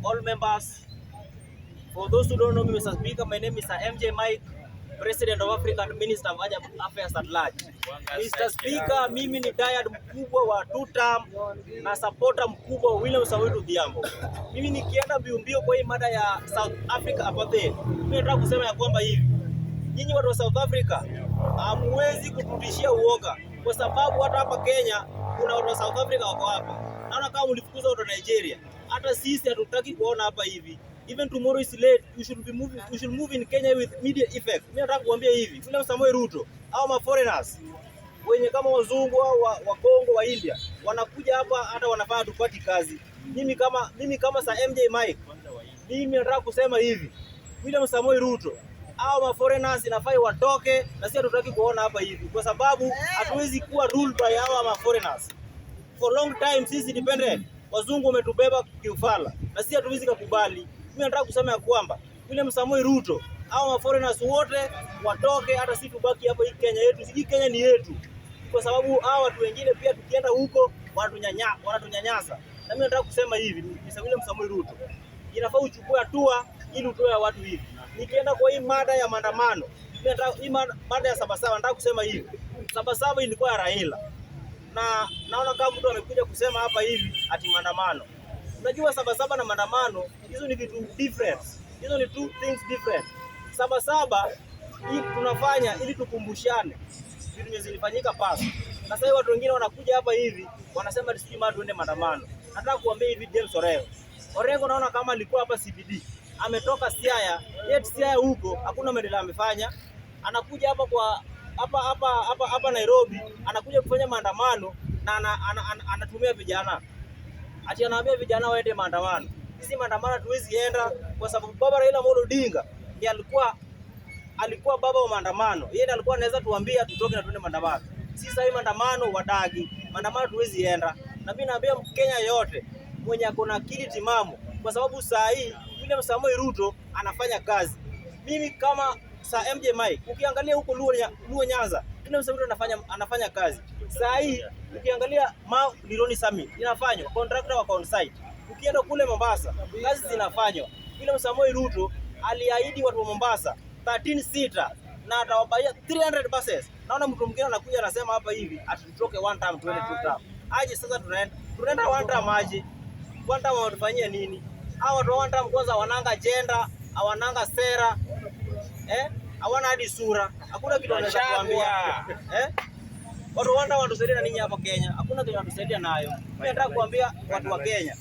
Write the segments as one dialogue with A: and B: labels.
A: all members. For those who don't know me, Mr. Speaker, my name is MJ Mike, President of African Minister of Affairs at Large. Mr. Speaker, mimi ni diehard mkubwa wa two-term na supporter mkubwa wa William Samoei Odhiambo. Mimi nikienda mbio kwa hii mada ya South Africa apartheid, mimi nataka kusema ya kwamba hivi, nyinyi watu wa South Africa hamwezi kututishia uoga, kwa sababu hata hapa Kenya kuna watu wa South Africa wako hapa. Naona kama mlifukuza watu wa Nigeria, hata sisi hatutaki kuona hapa hivi. Even tomorrow is late, we should move in Kenya with immediate effect. Mimi nataka kuambia hivi, William Samoei Ruto au ma foreigners wenye kama wazungu au wa Kongo wa India wanakuja hapa, hata wanafanya tupati kazi. Mimi kama Sir MJ Mike, mimi nataka kusema hivi, William Samoei Ruto au ma foreigners inafai watoke, na sisi hatutaki kuona hapa hivi, kwa sababu hatuwezi kuwa ruled by hawa ma foreigners. For long time sisi independent, wazungu wametubeba kiufala, na sisi hatuwezi kukubali. Mimi nataka kusema ya kwamba William Samoei Ruto au ma foreigners wote watoke, hata sisi tubaki hapo. Hii Kenya yetu, hii Kenya ni yetu, kwa sababu hao watu wengine pia tukienda huko wanatunyanyasa. Na mimi nataka kusema hivi, Mr. William Samoei Ruto, inafaa uchukue hatua ili utoe watu hivi. Nikienda kwa hii mada ya maandamano, mimi nataka hii mada ya Sabasaba, nataka kusema hivi, Sabasaba ilikuwa ya Raila, na naona kama mtu amekuja kusema hapa hivi ati maandamano. Unajua Sabasaba na maandamano, hizo ni vitu different. Hizo ni two things different. Sabasaba hii tunafanya ili tukumbushane vitu zilifanyika past. Na sasa watu wengine wanakuja hapa hivi wanasema tusikie tuende maandamano. Nataka kuambia hivi, James Orengo naona kama alikuwa hapa CBD, ametoka Siaya, yet Siaya huko hakuna maendeleo amefanya. Anakuja hapa kwa hapa Nairobi, anakuja kufanya maandamano na anatumia vijana. Ati anaambia vijana waende maandamano. Sisi maandamano hatuwezi enda, kwa sababu baba Raila Amolo Odinga ndiye alikuwa baba wa maandamano. Yeye alikuwa anaweza tuambia tutoke na tuende maandamano. Sisi sasa maandamano wadagi, maandamano hatuwezi enda. Na mimi naambia Mkenya yote mwenye akona akili timamu, kwa sababu saa hii William Samoei Ruto anafanya kazi. Mimi kama Sir MJ Mike, ukiangalia huko Luo Nyanza, William Samoei Ruto anafanya kazi. Saa hii ukiangalia Mount Lironi Summit inafanywa, contractor wa on site. Ukienda kule Mombasa, kazi zinafanywa. William Samoei Ruto aliahidi watu wa Mombasa 13 seater na atawabaia 300 buses. Naona mtu mwingine anakuja anasema hapa hivi atutoke one time tuende two time. Aje sasa tunaenda one time aje? One time watufanyia nini? Hao watu one time kwanza wananga agenda, hawananga sera. Hawana hadi sura. Hakuna kitu wanaweza kuambia. Watu wanatusaidia na ninyi hapa Kenya, hakuna kitu wanatusaidia nayo. Mimi nataka kuambia watu wa Kenya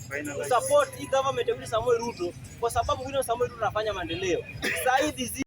A: support hii government ya William Samoei Ruto, kwa sababu William Samoei Ruto anafanya maendeleo. Sasa hivi